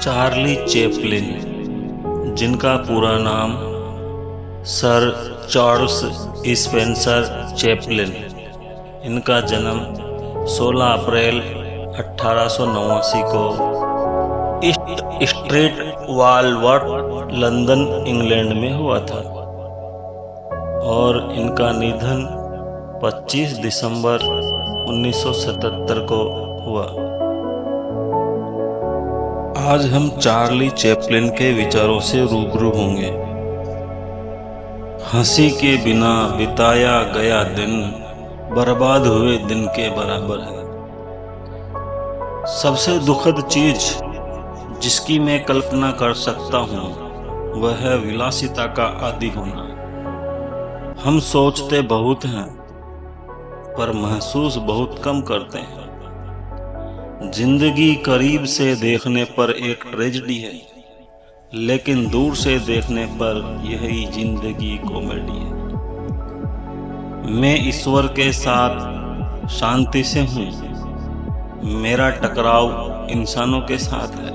Charlie Chaplin, जिनका पूरा नाम सर चार्ल्स स्पेंसर चैपलिन, इनका जन्म 16 अप्रैल 1889 को ईस्ट स्ट्रीट वालवर्थ, लंदन, इंग्लैंड में हुआ था और इनका निधन 25 दिसंबर 1977 को हुआ। आज हम चार्ली चैपलिन के विचारों से रूबरू होंगे। हंसी के बिना बिताया गया दिन बर्बाद हुए दिन के बराबर है। सबसे दुखद चीज जिसकी मैं कल्पना कर सकता हूँ वह है विलासिता का आदी होना। हम सोचते बहुत हैं पर महसूस बहुत कम करते हैं। जिंदगी करीब से देखने पर एक ट्रेजेडी है, लेकिन दूर से देखने पर यही जिंदगी कॉमेडी है। मैं ईश्वर के साथ शांति से हूँ, मेरा टकराव इंसानों के साथ है।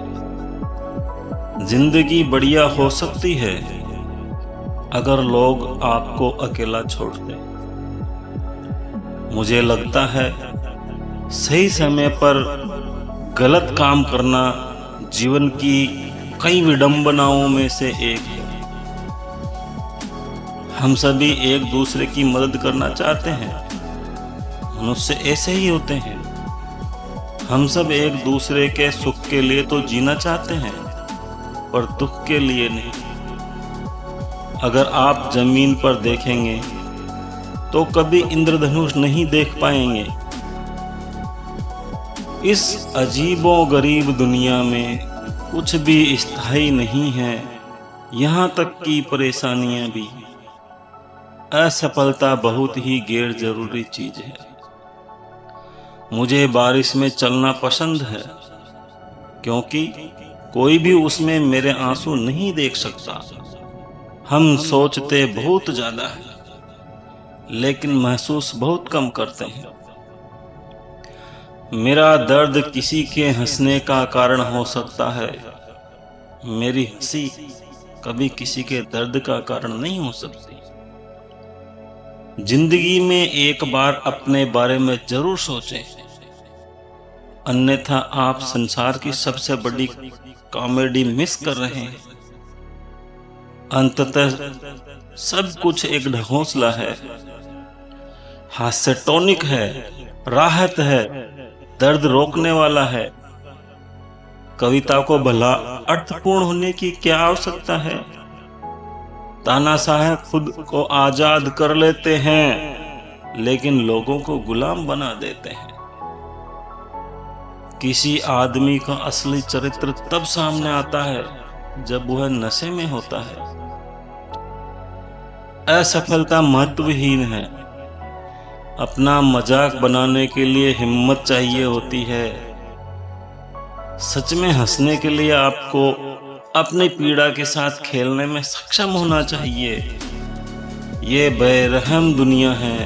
जिंदगी बढ़िया हो सकती है अगर लोग आपको अकेला छोड़ दें। मुझे लगता है सही समय पर गलत काम करना जीवन की कई विडंबनाओं में से एक है। हम सभी एक दूसरे की मदद करना चाहते हैं, मनुष्य ऐसे ही होते हैं। हम सब एक दूसरे के सुख के लिए तो जीना चाहते हैं पर दुख के लिए नहीं। अगर आप जमीन पर देखेंगे तो कभी इंद्रधनुष नहीं देख पाएंगे। इस अजीबो गरीब दुनिया में कुछ भी स्थायी नहीं है, यहाँ तक कि परेशानियां भी। असफलता बहुत ही गैर जरूरी चीज है। मुझे बारिश में चलना पसंद है क्योंकि कोई भी उसमें मेरे आंसू नहीं देख सकता। हम सोचते बहुत ज्यादा है लेकिन महसूस बहुत कम करते हैं। मेरा दर्द किसी के हंसने का कारण हो सकता है, मेरी हंसी कभी किसी के दर्द का कारण नहीं हो सकती। जिंदगी में एक बार अपने बारे में जरूर सोचें, अन्यथा आप संसार की सबसे बड़ी कॉमेडी मिस कर रहे हैं। अंततः सब कुछ एक ढकोसला है, हास्य टॉनिक है, राहत है, दर्द रोकने वाला है। कविता को भला अर्थपूर्ण होने की क्या आवश्यकता है? तानाशाह खुद को आजाद कर लेते हैं लेकिन लोगों को गुलाम बना देते हैं। किसी आदमी का असली चरित्र तब सामने आता है जब वह नशे में होता है। असफलता महत्वहीन है। अपना मजाक बनाने के लिए हिम्मत चाहिए होती है। सच में हंसने के लिए आपको अपनी पीड़ा के साथ खेलने में सक्षम होना चाहिए। ये बेरहम दुनिया है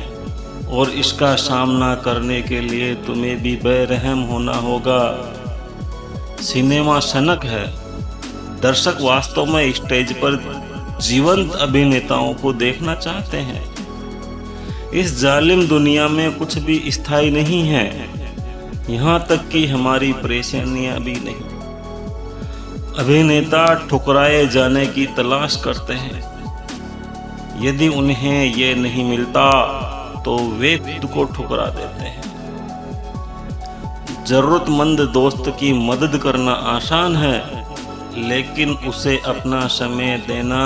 और इसका सामना करने के लिए तुम्हें भी बेरहम होना होगा। सिनेमा सनक है। दर्शक वास्तव में स्टेज पर जीवंत अभिनेताओं को देखना चाहते हैं। इस जालिम दुनिया में कुछ भी स्थायी नहीं है, यहाँ तक कि हमारी परेशानियां भी नहीं। अभिनेता ठुकराए जाने की तलाश करते हैं। यदि उन्हें ये नहीं मिलता तो वे खुद को ठुकरा देते हैं। जरूरतमंद दोस्त की मदद करना आसान है, लेकिन उसे अपना समय देना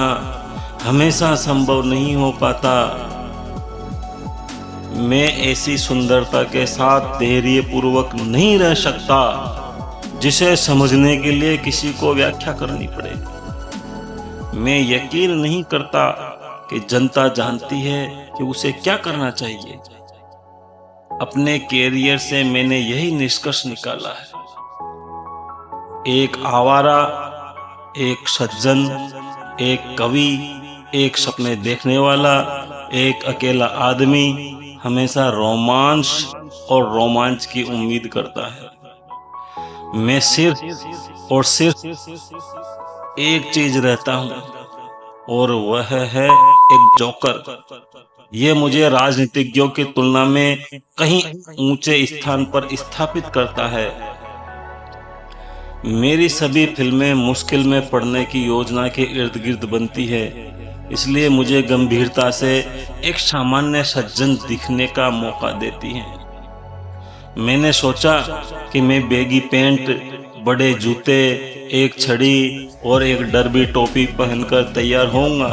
हमेशा संभव नहीं हो पाता। मैं ऐसी सुंदरता के साथ धैर्यपूर्वक नहीं रह सकता जिसे समझने के लिए किसी को व्याख्या करनी पड़े। मैं यकीन नहीं करता कि जनता जानती है कि उसे क्या करना चाहिए। अपने कैरियर से मैंने यही निष्कर्ष निकाला है। एक आवारा, एक सज्जन, एक कवि, एक सपने देखने वाला, एक अकेला आदमी हमेशा रोमांच और रोमांच की उम्मीद करता है। मैं सिर्फ और सिर्फ एक चीज रहता हूँ, और वह है एक जोकर। ये मुझे राजनीतिज्ञों की तुलना में कहीं ऊंचे स्थान पर स्थापित करता है। मेरी सभी फिल्में मुश्किल में पड़ने की योजना के इर्द गिर्द बनती है, इसलिए मुझे गंभीरता से एक सामान्य सज्जन दिखने का मौका देती हैं। मैंने सोचा कि मैं बेगी पैंट, बड़े जूते, एक छड़ी और एक डर्बी टोपी पहनकर तैयार होऊंगा।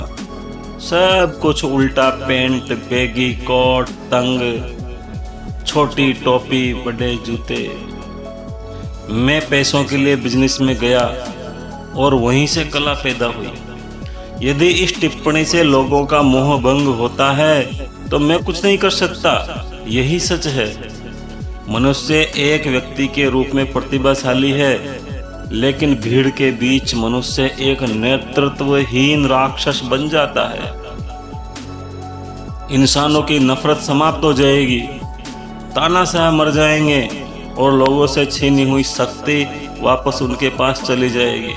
सब कुछ उल्टा, पैंट, बेगी कोट, तंग, छोटी टोपी, बड़े जूते। मैं पैसों के लिए बिजनेस में गया और वहीं से कला पैदा हुई। यदि इस टिप्पणी से लोगों का मोह भंग होता है तो मैं कुछ नहीं कर सकता। यही सच है। मनुष्य एक व्यक्ति के रूप में प्रतिभाशाली है, लेकिन भीड़ के बीच मनुष्य एक नेतृत्वहीन राक्षस बन जाता है। इंसानों की नफरत समाप्त हो जाएगी, तानाशाह मर जाएंगे और लोगों से छीनी हुई शक्ति वापस उनके पास चली जाएगी।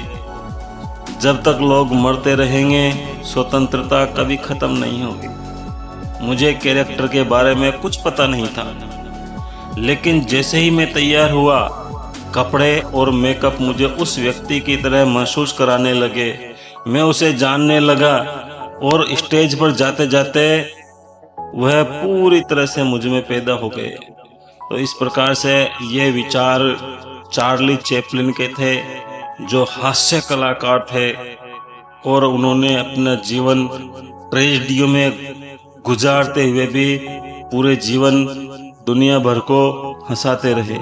जब तक लोग मरते रहेंगे, स्वतंत्रता कभी खत्म नहीं होगी। मुझे कैरेक्टर के बारे में कुछ पता नहीं था, लेकिन जैसे ही मैं तैयार हुआ, कपड़े और मेकअप मुझे उस व्यक्ति की तरह महसूस कराने लगे। मैं उसे जानने लगा और स्टेज पर जाते जाते वह पूरी तरह से मुझ में पैदा हो गए। तो इस प्रकार से ये विचार चार्ली चैपलिन के थे, जो हास्य कलाकार थे, और उन्होंने अपना जीवन ट्रेजेडियों में गुजारते हुए भी पूरे जीवन दुनिया भर को हंसाते रहे।